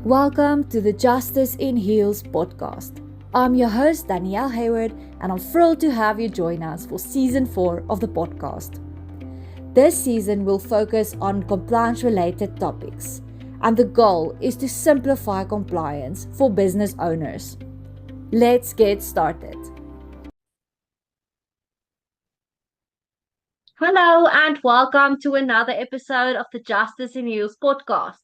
Welcome to the Justice in Heels podcast. I'm your host, Danielle Hayward, and I'm thrilled to have you join us for season 4 of the podcast. This season will focus on compliance-related topics, and the goal is to simplify compliance for business owners. Let's get started. Hello, and welcome to another episode of the Justice in Heels podcast.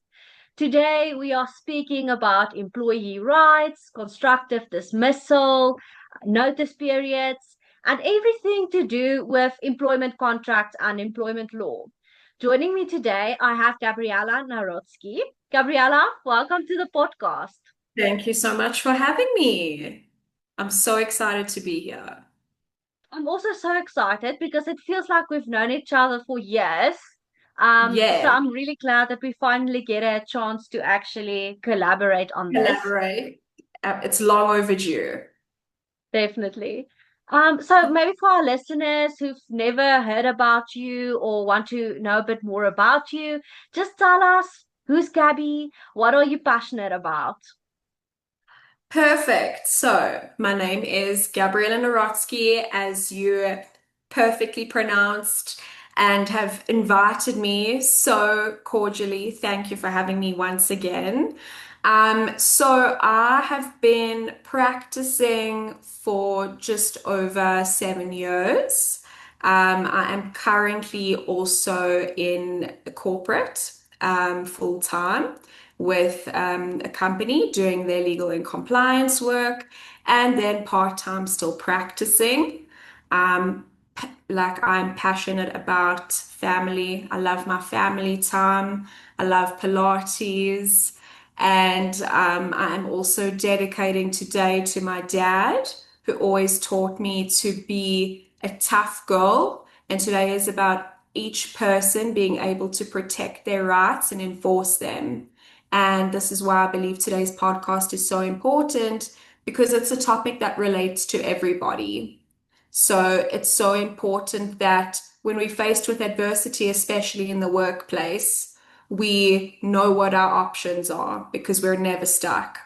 Today, we are speaking about employee rights, constructive dismissal, notice periods, and everything to do with employment contracts and employment law. Joining me today, I have Gabriela Narodsky. Gabriela, welcome to the podcast. Thank you so much for having me. I'm so excited to be here. I'm also so excited because it feels like we've known each other for years. So Yeah, I'm really glad that we finally get a chance to actually collaborate on this. collaborate. It's long overdue. Definitely. So maybe for our listeners who've never heard about you or want to know a bit more about you, just tell us who's Gabby, what are you passionate about? Perfect. So, my name is Gabriela Narodsky, as you perfectly pronounced and have invited me so cordially. Thank you for having me once again. So I have been practicing for just over 7 years. I am currently also in corporate, full time with a company doing their legal and compliance work, and then part-time still practicing. Um, like I'm passionate about family. I love my family time. I love Pilates. And I'm also dedicating today to my dad, who always taught me to be a tough girl. And today is about each person being able to protect their rights and enforce them. And this is why I believe today's podcast is so important, because it's a topic that relates to everybody. So it's so important that when we're faced with adversity, especially in the workplace, we know what our options are because we're never stuck.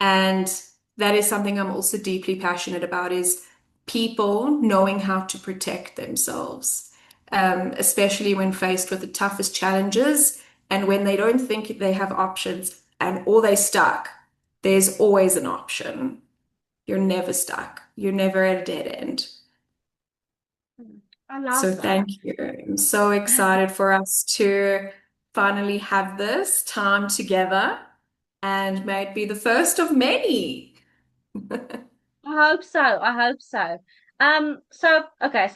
And that is something I'm also deeply passionate about, is people knowing how to protect themselves, especially when faced with the toughest challenges and when they don't think they have options and or they stuck. There's always an option. You're never stuck. You're never at a dead end. I love So that. thank you. I'm so excited for us to finally have this time together, and may it be the first of many. I hope so. I hope so. So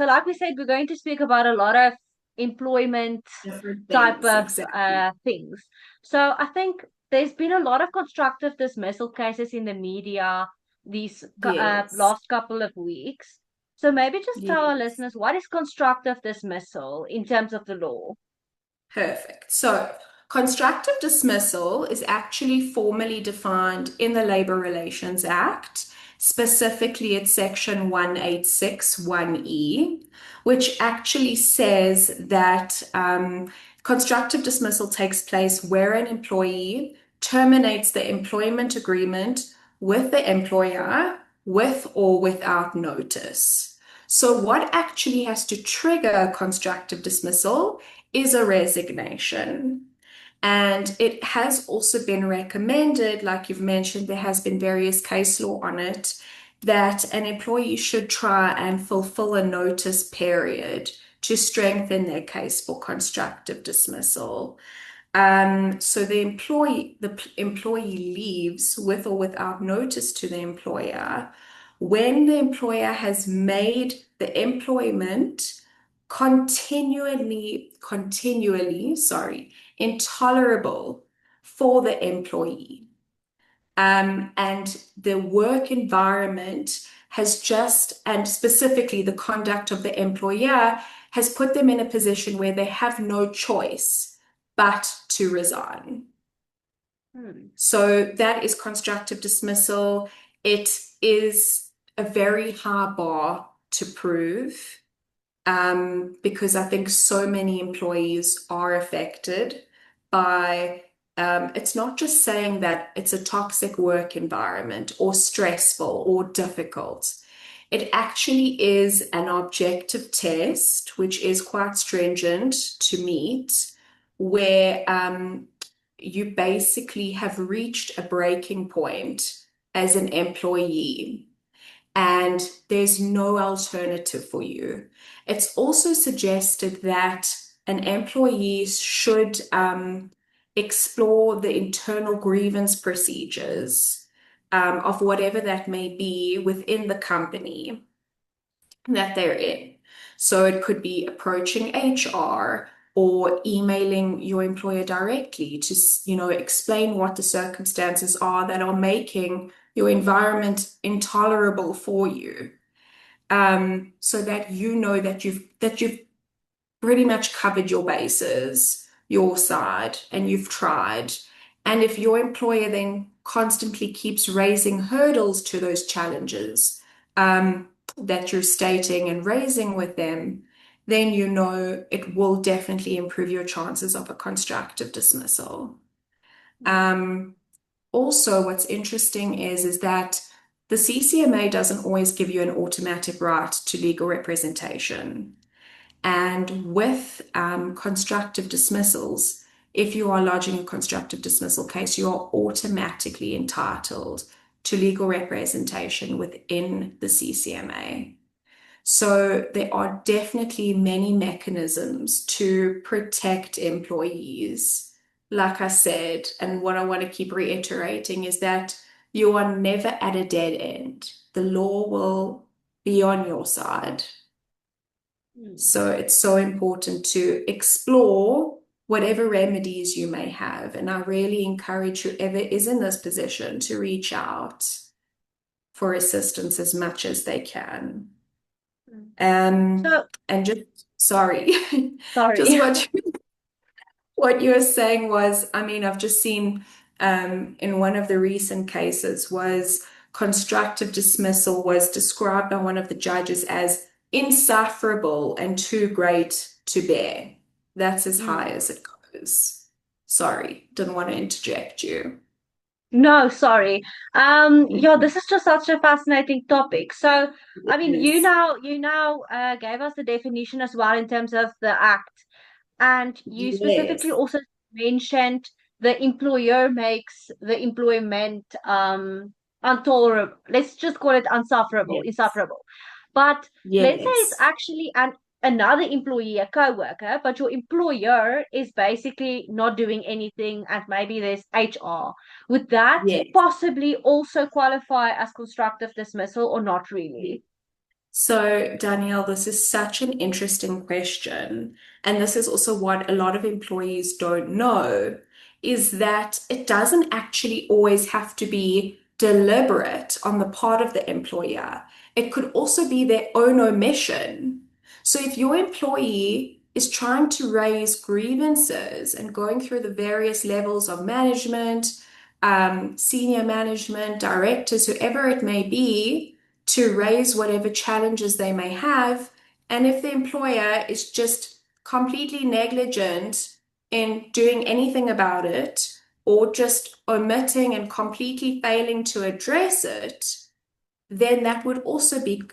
like we said, we're going to speak about a lot of employment Different type things, of exactly. things. So I think there's been a lot of constructive dismissal cases in the media these Yes. last couple of weeks. So maybe just tell our Yes. listeners, what is constructive dismissal in terms of the law? Perfect. So, constructive dismissal is actually formally defined in the Labor Relations Act. Specifically, it's Section 1861E, which actually says that constructive dismissal takes place where an employee terminates the employment agreement with the employer with or without notice. So, what actually has to trigger constructive dismissal is a resignation. And it has also been recommended, like you've mentioned, there has been various case law on it, that an employee should try and fulfill a notice period to strengthen their case for constructive dismissal. So the employee leaves with or without notice to the employer when the employer has made the employment continually, intolerable for the employee. And the work environment and specifically the conduct of the employer, has put them in a position where they have no choice but to resign. Hmm. So that is constructive dismissal. It is a very high bar to prove, because I think so many employees are affected by It's not just saying that it's a toxic work environment or stressful or difficult. It actually is an objective test, which is quite stringent to meet, where you basically have reached a breaking point as an employee and there's no alternative for you. It's also suggested that an employee should explore the internal grievance procedures of whatever that may be within the company that they're in. So it could be approaching HR or emailing your employer directly to, explain what the circumstances are that are making your environment intolerable for you. So that you know that you've pretty much covered your bases, your side, and you've tried. And if your employer then constantly keeps raising hurdles to those challenges that you're stating and raising with them, then you know it will definitely improve your chances of a constructive dismissal. Um, Also, what's interesting is that the CCMA doesn't always give you an automatic right to legal representation. And with constructive dismissals, if you are lodging a constructive dismissal case, you are automatically entitled to legal representation within the CCMA. So there are definitely many mechanisms to protect employees. Like I said, and what I want to keep reiterating is that you are never at a dead end. The law will be on your side. Mm. So it's so important to explore whatever remedies you may have. And I really encourage whoever is in this position to reach out for assistance as much as they can. Mm. Um, So, and just sorry, just sorry. what you were saying was, I mean, I've just seen in one of the recent cases was constructive dismissal was described by one of the judges as insufferable and too great to bear. That's as high Mm. as it goes. Sorry, didn't want to interject you. No, sorry. Yeah, Mhm. this is just such a fascinating topic. So, I mean, Yes, you now gave us the definition as well in terms of the act, and you specifically yes, also mentioned the employer makes the employment intolerable. Let's just call it yes, insufferable. But let's say it's yes, actually another employee, a coworker, but your employer is basically not doing anything, and maybe there's HR. Would that yes. possibly also qualify as constructive dismissal or not really? So, Danielle, this is such an interesting question. And this is also what a lot of employees don't know is that it doesn't actually always have to be deliberate on the part of the employer. It could also be their own omission. So, if your employee is trying to raise grievances and going through the various levels of management, senior management, directors, whoever it may be, to raise whatever challenges they may have. And if the employer is just completely negligent in doing anything about it, or just omitting and completely failing to address it, then that would also be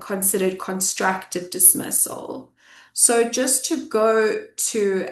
considered constructive dismissal. So just to go to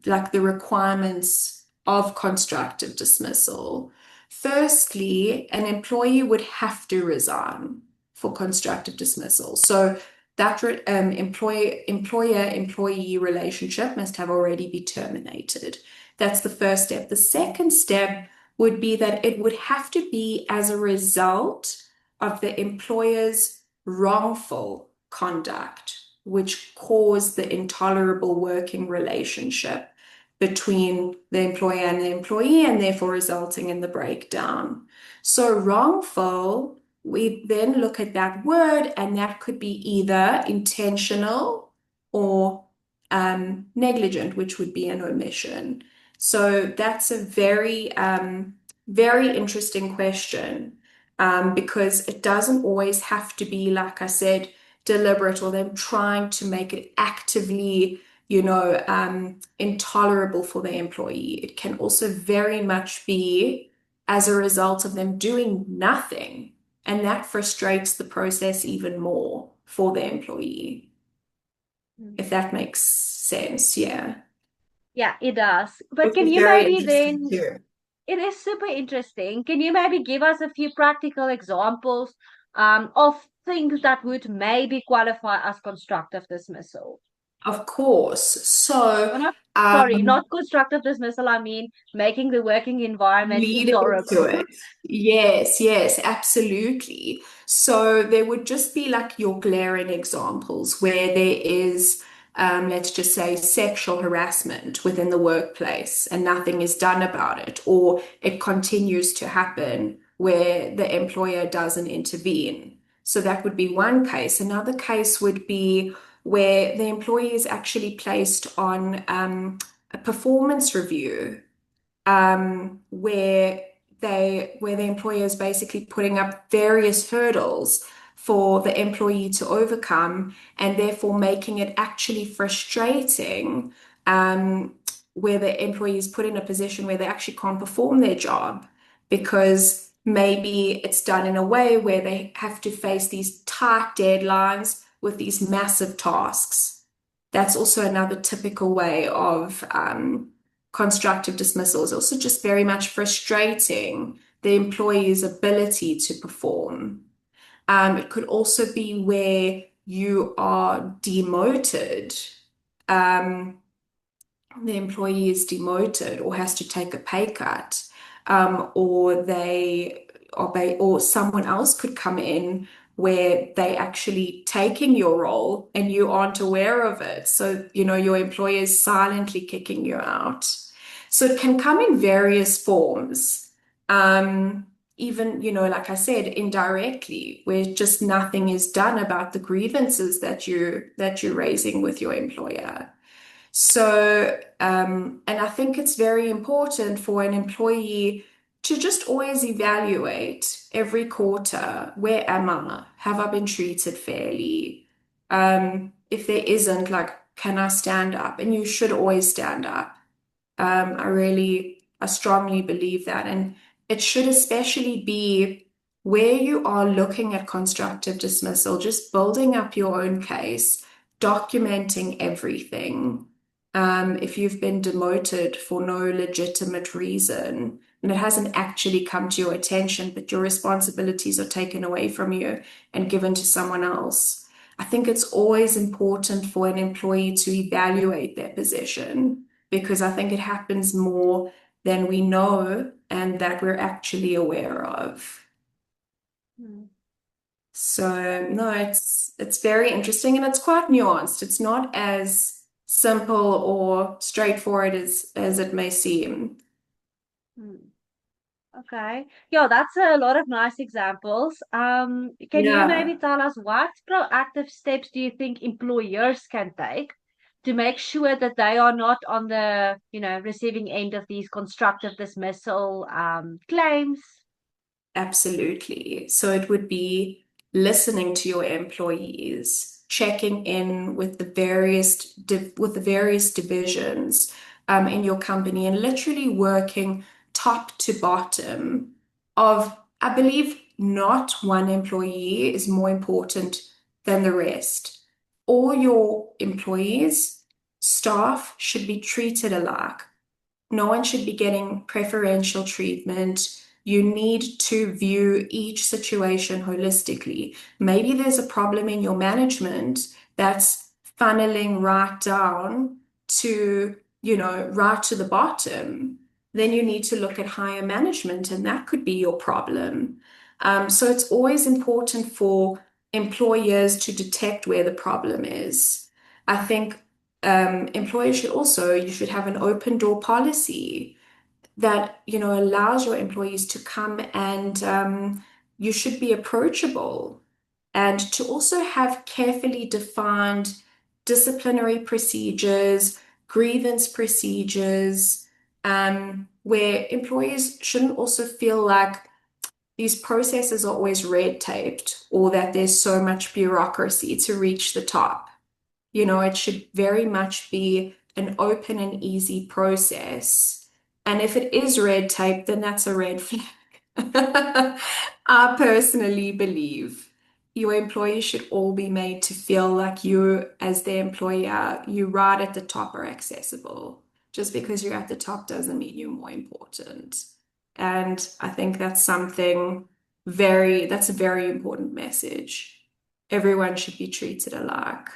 like the requirements of constructive dismissal, firstly, an employee would have to resign for constructive dismissal. So that employer-employee relationship must have already be terminated. That's the first step. The second step would be that it would have to be as a result of the employer's wrongful conduct, which caused the intolerable working relationship between the employer and the employee, and therefore resulting in the breakdown. So, wrongful, we then look at that word, and that could be either intentional or negligent, which would be an omission. So, that's a very interesting question because it doesn't always have to be, like I said, deliberate or them trying to make it actively intolerable for the employee. It can also very much be as a result of them doing nothing, and that frustrates the process even more for the employee, Mm. if that makes sense. Yeah. Yeah, it does. But Which can is you very maybe interesting then, too. it is super interesting. Can you maybe give us a few practical examples of things that would maybe qualify as constructive dismissal? Of course. Or not, sorry, Um, not constructive dismissal, I mean making the working environment Leading to intolerable. it. Yes, yes, absolutely. So there would just be like your glaring examples where there is, let's just say, sexual harassment within the workplace and nothing is done about it, or it continues to happen where the employer doesn't intervene. So that would be one case. Another case would be where the employee is actually placed on a performance review, where the employer is basically putting up various hurdles for the employee to overcome, and therefore making it actually frustrating, um, where the employee is put in a position where they actually can't perform their job because maybe it's done in a way where they have to face these tight deadlines with these massive tasks. That's also another typical way of constructive dismissal, is also just very much frustrating the employee's ability to perform. It could also be where you are demoted. Um, the employee is demoted or has to take a pay cut, or or someone else could come in where they actually taking your role and you aren't aware of it. So, your employer is silently kicking you out. So it can come in various forms. Even, like I said, indirectly, where just nothing is done about the grievances that you're raising with your employer. So, and I think it's very important for an employee to just always evaluate every quarter, where am I? Have I been treated fairly? If there isn't, like, can I stand up? And you should always stand up. I strongly believe that. And it should especially be where you are looking at constructive dismissal, just building up your own case, documenting everything. If you've been demoted for no legitimate reason and it hasn't actually come to your attention, but your responsibilities are taken away from you and given to someone else, I think it's always important for an employee to evaluate their position, because I think it happens more than we know and that we're actually aware of. Hmm. So no, it's very interesting and it's quite nuanced. It's not as simple or straightforward as it may seem. Hmm. Okay. Yeah, that's a lot of nice examples. Can you Yeah. maybe tell us what proactive steps do you think employers can take to make sure that they are not on the, receiving end of these constructive dismissal claims? Absolutely. So it would be listening to your employees, checking in with the various divisions in your company, and literally working top to bottom of, I believe, not one employee is more important than the rest. All your employees, staff should be treated alike. No one should be getting preferential treatment. You need to view each situation holistically. Maybe there's a problem in your management that's funneling right down to, right to the bottom. Then you need to look at higher management, and that could be your problem. So it's always important for employers to detect where the problem is. I think employers should also, you should have an open door policy that, allows your employees to come, and you should be approachable, and to also have carefully defined disciplinary procedures, grievance procedures, where employees shouldn't also feel like these processes are always red taped or that there's so much bureaucracy to reach the top. It should very much be an open and easy process. And if it is red tape, then that's a red flag. I personally believe your employees should all be made to feel like you, as their employer, you right at the top are accessible. Just because you're at the top doesn't mean you're more important. And I think that's a very important message. Everyone should be treated alike.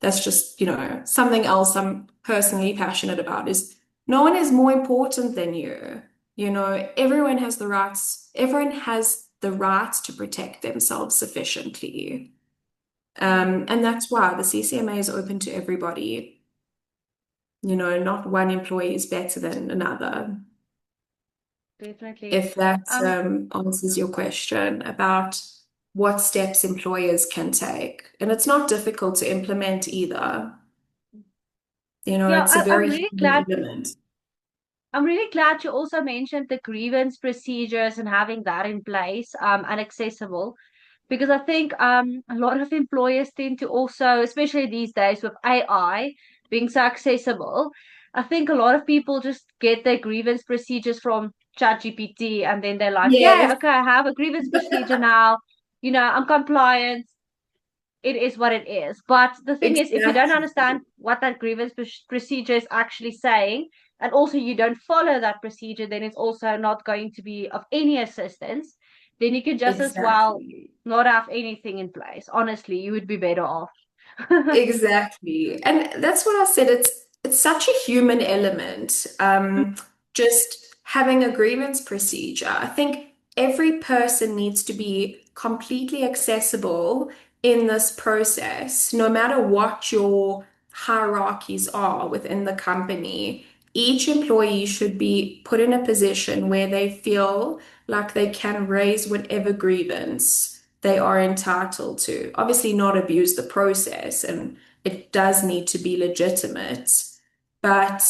That's just, something else I'm personally passionate about is no one is more important than you. Everyone has the rights to protect themselves sufficiently. And that's why the CCMA is open to everybody. Not one employee is better than another. Definitely. If that Um, answers your question about what steps employers can take. And it's not difficult to implement either. yeah, It's a I'm very really human glad. element. I'm really glad you also mentioned the grievance procedures and having that in place, and accessible, because I think a lot of employers tend to also, especially these days with AI being so accessible, I think a lot of people just get their grievance procedures from ChatGPT and then they're like, yeah, Yes, okay, I have a grievance procedure now. I'm compliant. It is what it is. But the thing is, if you don't exactly. understand what that grievance procedure is actually saying, and also you don't follow that procedure, then it's also not going to be of any assistance. Then you can just as well Exactly. not have anything in place. Honestly, you would be better off. Exactly. And that's what I said. It's such a human element. Just having a grievance procedure. I think every person needs to be completely accessible in this process, no matter what your hierarchies are within the company. Each employee should be put in a position where they feel like they can raise whatever grievance they are entitled to. Obviously, not abuse the process, and it does need to be legitimate. But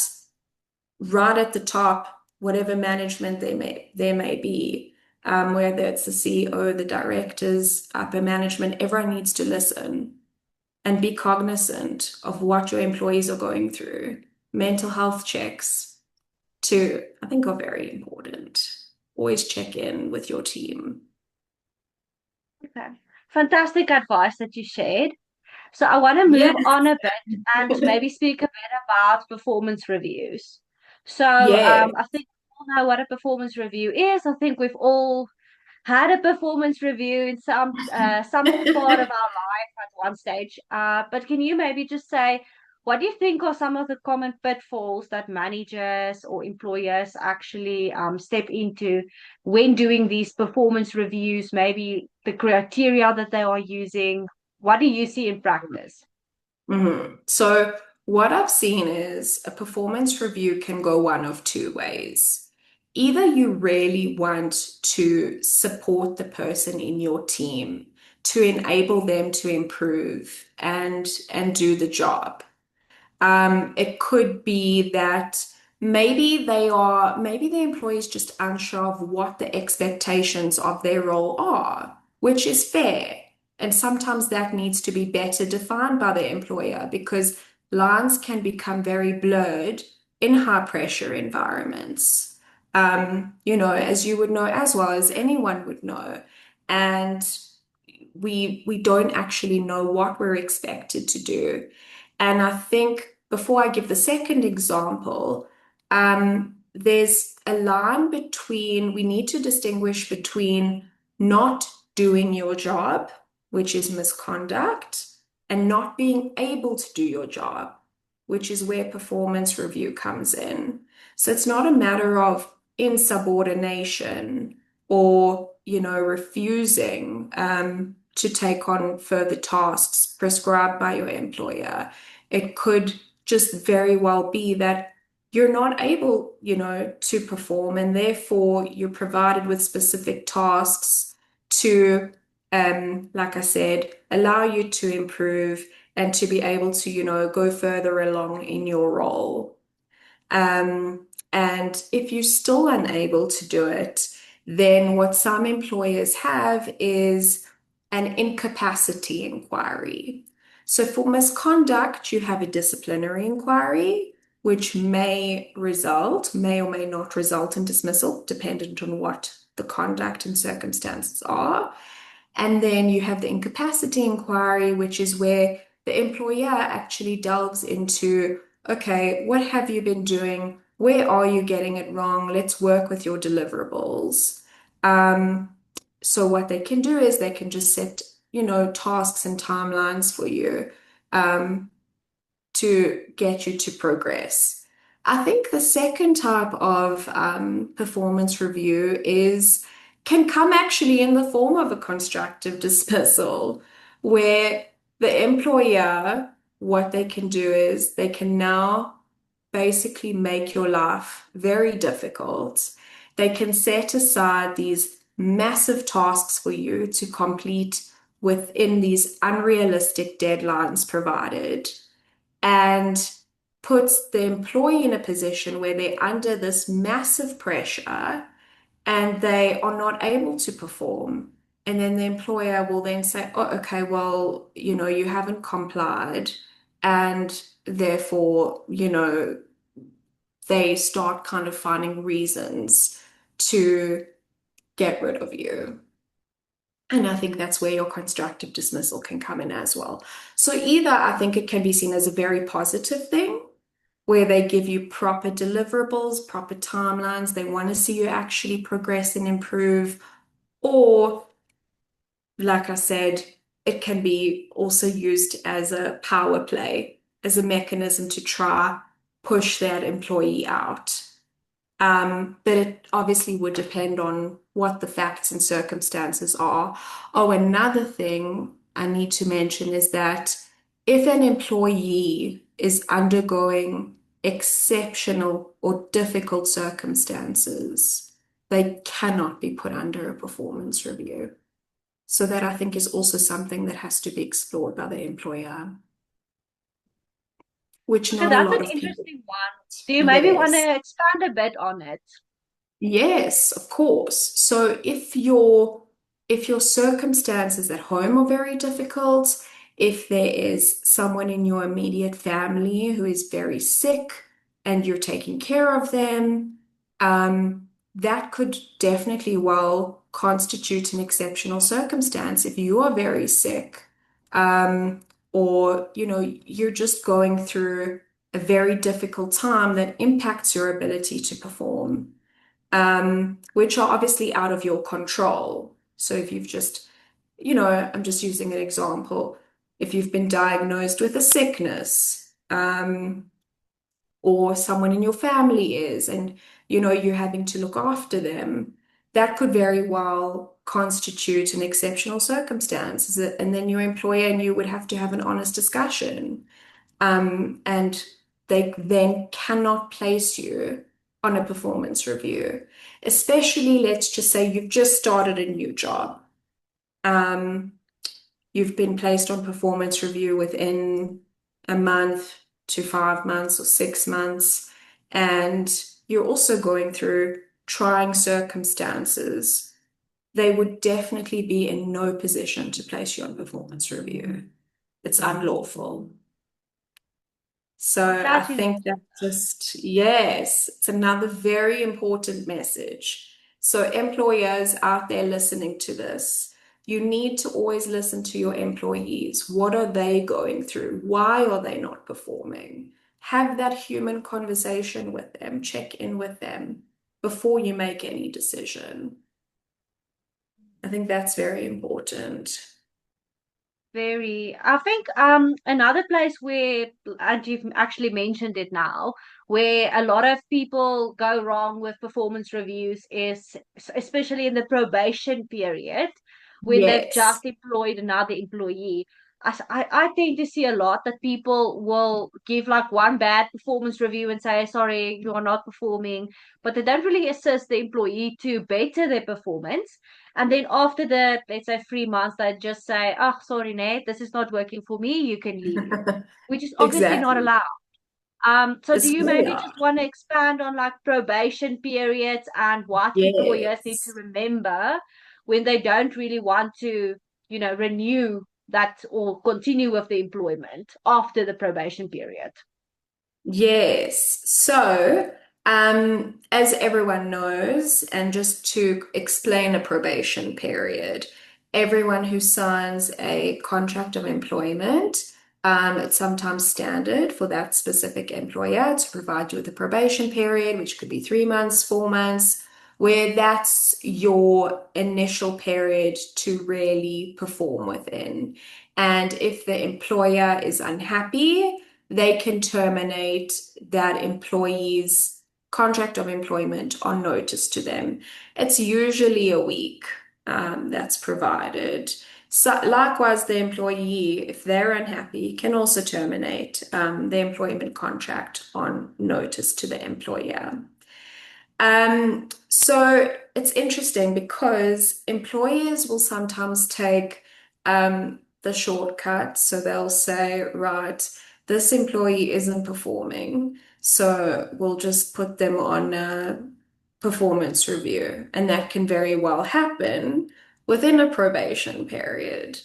right at the top, whatever management there may be, whether it's the CEO, the directors, upper management, everyone needs to listen and be cognizant of what your employees are going through. Mental health checks, too, I think are very important. Always check in with your team. Okay. Fantastic advice that you shared. So I want to Yes. move on a bit and maybe speak a bit about performance reviews. So Yeah. I think we all know what a performance review is. I think we've all had a performance review in some part of our life at one stage. But can you maybe just say what do you think are some of the common pitfalls that managers or employers actually step into when doing these performance reviews? Maybe the criteria that they are using. What do you see in practice? So, what I've seen is a performance review can go one of two ways. Either you really want to support the person in your team to enable them to improve and do the job. It could be that maybe the employee is just unsure of what the expectations of their role are, which is fair. And sometimes that needs to be better defined by the employer because lines can become very blurred in high pressure environments. As you would know as well as anyone would know. And we don't actually know what we're expected to do. And I think before I give the second example, there's a line between, we need to distinguish between not doing your job, which is misconduct, and not being able to do your job, which is where performance review comes in. So it's not a matter of insubordination or, refusing to take on further tasks prescribed by your employer. It could just very well be that you're not able, to perform, and therefore you're provided with specific tasks to, like I said, allow you to improve and to be able to, go further along in your role. And if you're still unable to do it, then what some employers have is an incapacity inquiry. So for misconduct, you have a disciplinary inquiry, which may or may not result in dismissal, dependent on what the conduct and circumstances are. And then you have the incapacity inquiry, which is where the employer actually delves into, okay, what have you been doing? Where are you getting it wrong? Let's work with your deliverables. Um, so what they can do is they can just set, tasks and timelines for you. Um, to get you to progress. I think the second type of performance review can come actually in the form of a constructive dismissal, where the employer, what they can do is they can now basically make your life very difficult. They can set aside these massive tasks for you to complete within these unrealistic deadlines provided, and puts the employee in a position where they're under this massive pressure and they are not able to perform. And then the employer will then say, oh, okay, well, you haven't complied. And therefore, they start kind of finding reasons to get rid of you. And I think that's where your constructive dismissal can come in as well. So either I think it can be seen as a very positive thing where they give you proper deliverables, proper timelines, they want to see you actually progress and improve, or like I said, it can be also used as a power play, as a mechanism to try push that employee out. But it obviously would depend on what the facts and circumstances are. Oh, another thing I need to mention is that if an employee is undergoing exceptional or difficult circumstances, they cannot be put under a performance review. So that I think is also something that has to be explored by the employer, which Okay, not a that's lot an of people. interesting one. Do you maybe want Yes. to expand a bit on it? Yes, of course. So if your circumstances at home are very difficult, if there is someone in your immediate family who is very sick and you're taking care of them, that could definitely well constitute an exceptional circumstance if you are very sick, or you're just going through a very difficult time that impacts your ability to perform, which are obviously out of your control. So if you've just, I'm just using an example. If you've been diagnosed with a sickness, or someone in your family is, and you're having to look after them, that could very well constitute an exceptional circumstance. And then your employer and you would have to have an honest discussion. And they then cannot place you on a performance review, especially let's just say you've just started a new job. Um, you've been placed on performance review within a month to 5 months or 6 months, and you're also going through trying circumstances. They would definitely be in no position to place you on performance review. It's unlawful. So I That's think that just, yes, it's another very important message. So employers out there listening to this, you need to always listen to your employees. What are they going through? Why are they not performing? Have that human conversation with them, check in with them before you make any decision. I think that's very important. very. I think another place where, and you've actually mentioned it now, where a lot of people go wrong with performance reviews is especially in the probation period when they've Yes. just employed another employee. I tend to see a lot that people will give like one bad performance review and say, sorry, you are not performing, but they don't really assist the employee to better their performance. And then after the, let's say, 3 months, they just say, oh, sorry, Nate, this is not working for me. You can leave, which is obviously not Exactly. allowed. So do It's you very maybe just hard. want to expand on like probation periods and what employers need to Yes. remember when they don't really want to, renew that or continue with the employment after the probation period? Yes. So, as everyone knows, and just to explain a probation period, everyone who signs a contract of employment, it's sometimes standard for that specific employer to provide you with a probation period, which could be 3 months, 4 months, where that's your initial period to really perform within. And if the employer is unhappy, they can terminate that employee's contract of employment on notice to them. It's usually a week that's provided. So, likewise, the employee, if they're unhappy, can also terminate the employment contract on notice to the employer. So it's interesting because employers will sometimes take the shortcut. So they'll say, right, this employee isn't performing, so we'll just put them on a performance review. And that can very well happen within a probation period.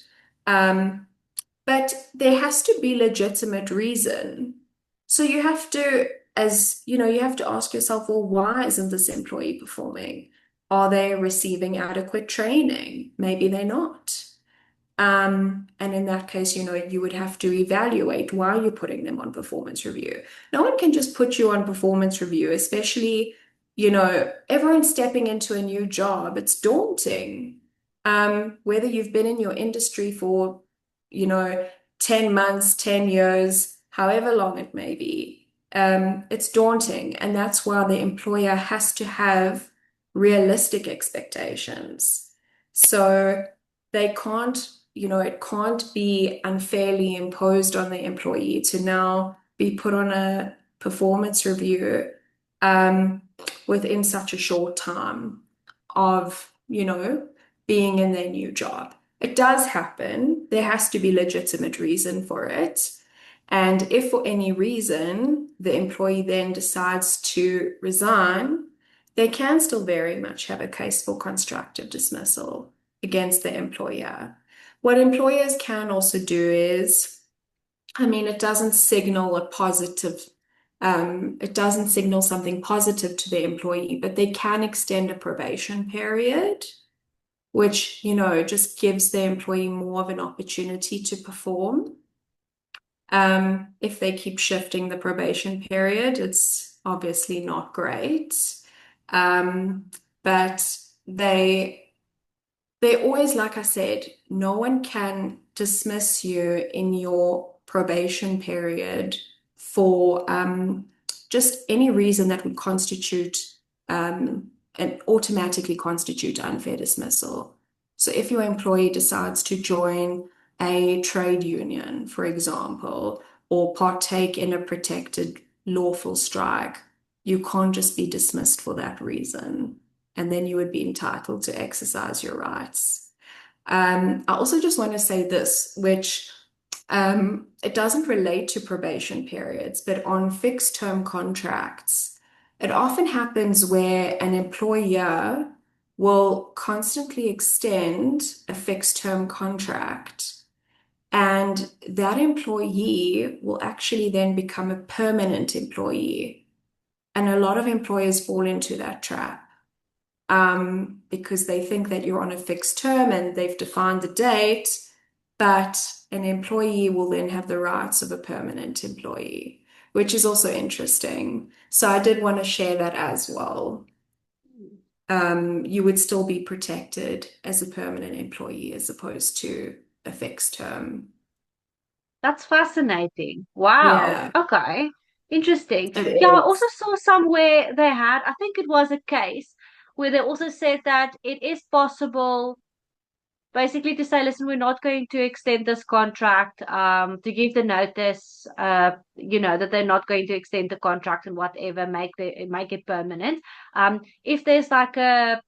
Um, but there has to be legitimate reason. So you have to, as you know, you have to ask yourself, well, why isn't this employee performing? Are they receiving adequate training? Maybe they're not. And in that case, you would have to evaluate why you're putting them on performance review. No one can just put you on performance review, especially, everyone stepping into a new job. It's daunting. Whether you've been in your industry for, you know, 10 months, 10 years, however long it may be, it's daunting. And that's why the employer has to have realistic expectations. So they can't, it can't be unfairly imposed on the employee to now be put on a performance review within such a short time of, being in their new job. It does happen. There has to be legitimate reason for it. And if for any reason the employee then decides to resign, they can still very much have a case for constructive dismissal against the employer. What employers can also do is, it doesn't signal it doesn't signal something positive to the employee, but they can extend a probation period, which, just gives the employee more of an opportunity to perform. If they keep shifting the probation period, it's obviously not great. But they always, like I said, no one can dismiss you in your probation period for just any reason that would constitute and automatically constitute unfair dismissal. So if your employee decides to join a trade union, for example, or partake in a protected lawful strike, you can't just be dismissed for that reason. And then you would be entitled to exercise your rights. I also just want to say this, which it doesn't relate to probation periods, but on fixed term contracts, it often happens where an employer will constantly extend a fixed term contract, and that employee will actually then become a permanent employee. And a lot of employers fall into that trap because they think that you're on a fixed term and they've defined the date, but an employee will then have the rights of a permanent employee, which is also interesting. So I did want to share that as well. You would still be protected as a permanent employee as opposed to a fixed term. That's fascinating. Wow. Yeah, Okay. Interesting. it Yeah, I also is. saw somewhere they had, I think it was a case where they also said that it is possible basically to say, listen, we're not going to extend this contract, to give the notice, that they're not going to extend the contract and whatever, make it permanent. If there's like a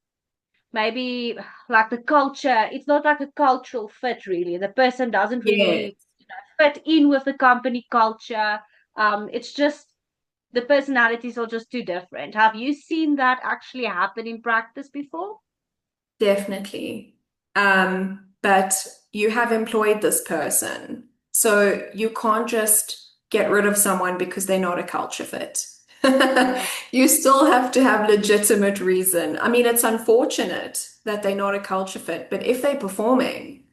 maybe like the culture, it's not like a cultural fit really. The person doesn't Yeah, really fit in with the company culture. It's just the personalities are just too different. Have you seen that actually happen in practice before? definitely. But you have employed this person. So you can't just get rid of someone because they're not a culture fit. Yeah. You still have to have legitimate reason. I mean, it's unfortunate that they're not a culture fit, but if they're performing,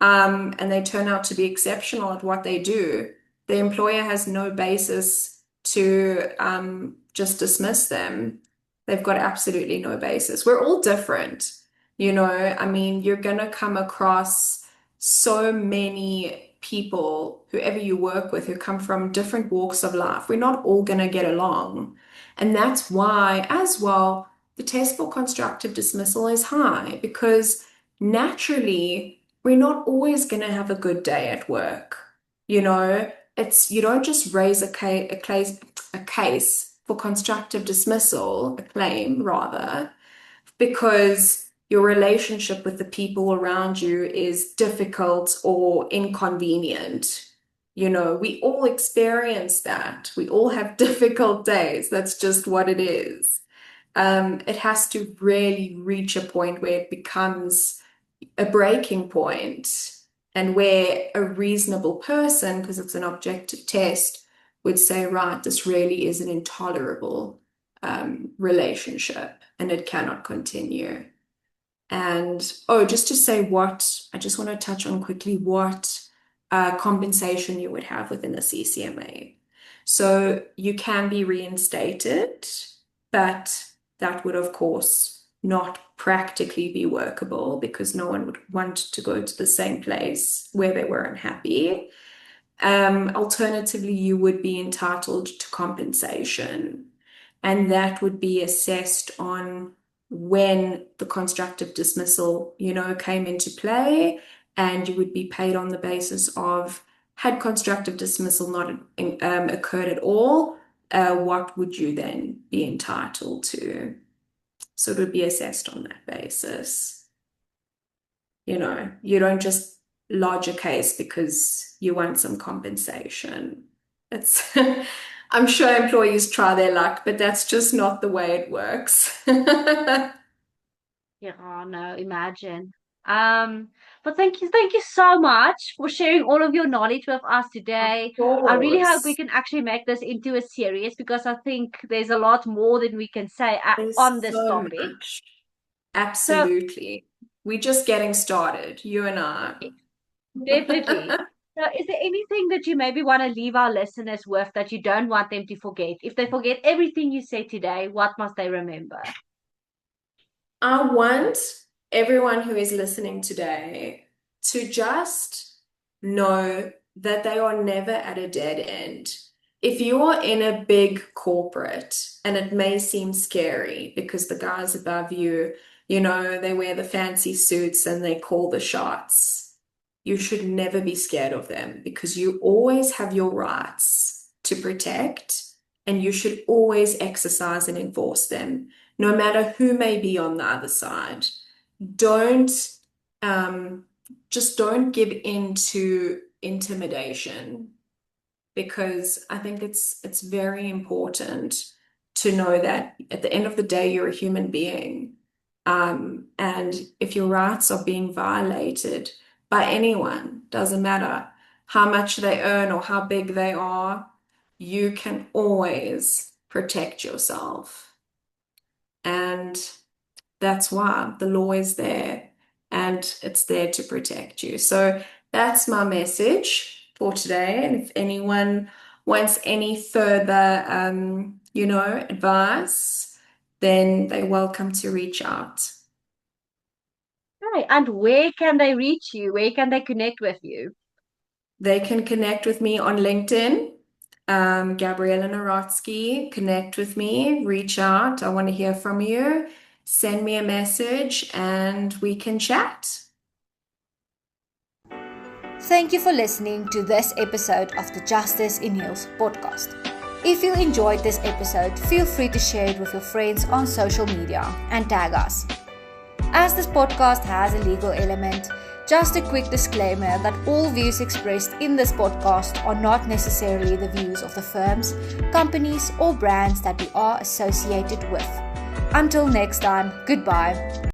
and they turn out to be exceptional at what they do, the employer has no basis to just dismiss them. They've got absolutely no basis. We're all different, you know. I mean, you're gonna come across so many people, whoever you work with, who come from different walks of life. We're not all gonna get along. And that's why, as well, the test for constructive dismissal is high because naturally, we're not always going to have a good day at work. You know, it's you don't just raise a case for constructive dismissal, a claim rather, because your relationship with the people around you is difficult or inconvenient. You know, we all experience that. We all have difficult days. That's just what it is. It has to really reach a point where it becomes a breaking point and where a reasonable person, because it's an objective test, would say, right, this really is an intolerable relationship and it cannot continue. And oh, just to say what, I just want to touch on quickly what compensation you would have within the CCMA. So you can be reinstated, but that would, of course, not practically be workable because no one would want to go to the same place where they were unhappy. Alternatively, you would be entitled to compensation, and that would be assessed on when the constructive dismissal, came into play, and you would be paid on the basis of had constructive dismissal not occurred at all, what would you then be entitled to? So it would be assessed on that basis. You don't just lodge a case because you want some compensation. It's I'm sure employees try their luck, but that's just not the way it works. Yeah, oh, no, imagine. Um, but thank you so much for sharing all of your knowledge with us Of today. I really hope we course. can actually make this into a series because I think there's a lot more than we can say There's on this so topic. much. So, Absolutely. We're just getting started, you and I. yes, definitely. So, is there anything that you maybe want to leave our listeners with that you don't want them to forget? If they forget everything you said today, what must they remember? I want everyone who is listening today to just know that they are never at a dead end. If you are in a big corporate and it may seem scary because the guys above you, they wear the fancy suits and they call the shots, you should never be scared of them because you always have your rights to protect and you should always exercise and enforce them no matter who may be on the other side. Don't just don't give in to intimidation because I think it's very important to know that at the end of the day, you're a human being. And if your rights are being violated by anyone, doesn't matter how much they earn or how big they are, you can always protect yourself. And that's why the law is there and it's there to protect you. So that's my message for today. And if anyone wants any further, advice, then they're welcome to reach out. Right. And where can they reach you? Where can they connect with you? They can connect with me on LinkedIn, Gabriela Narodsky. Connect with me, reach out. I want to hear from you. Send me a message and we can chat. Thank you for listening to this episode of the Justice in Heels podcast. If you enjoyed this episode, feel free to share it with your friends on social media and tag us. As this podcast has a legal element, just a quick disclaimer that all views expressed in this podcast are not necessarily the views of the firms, companies, or brands that we are associated with. Until next time, goodbye.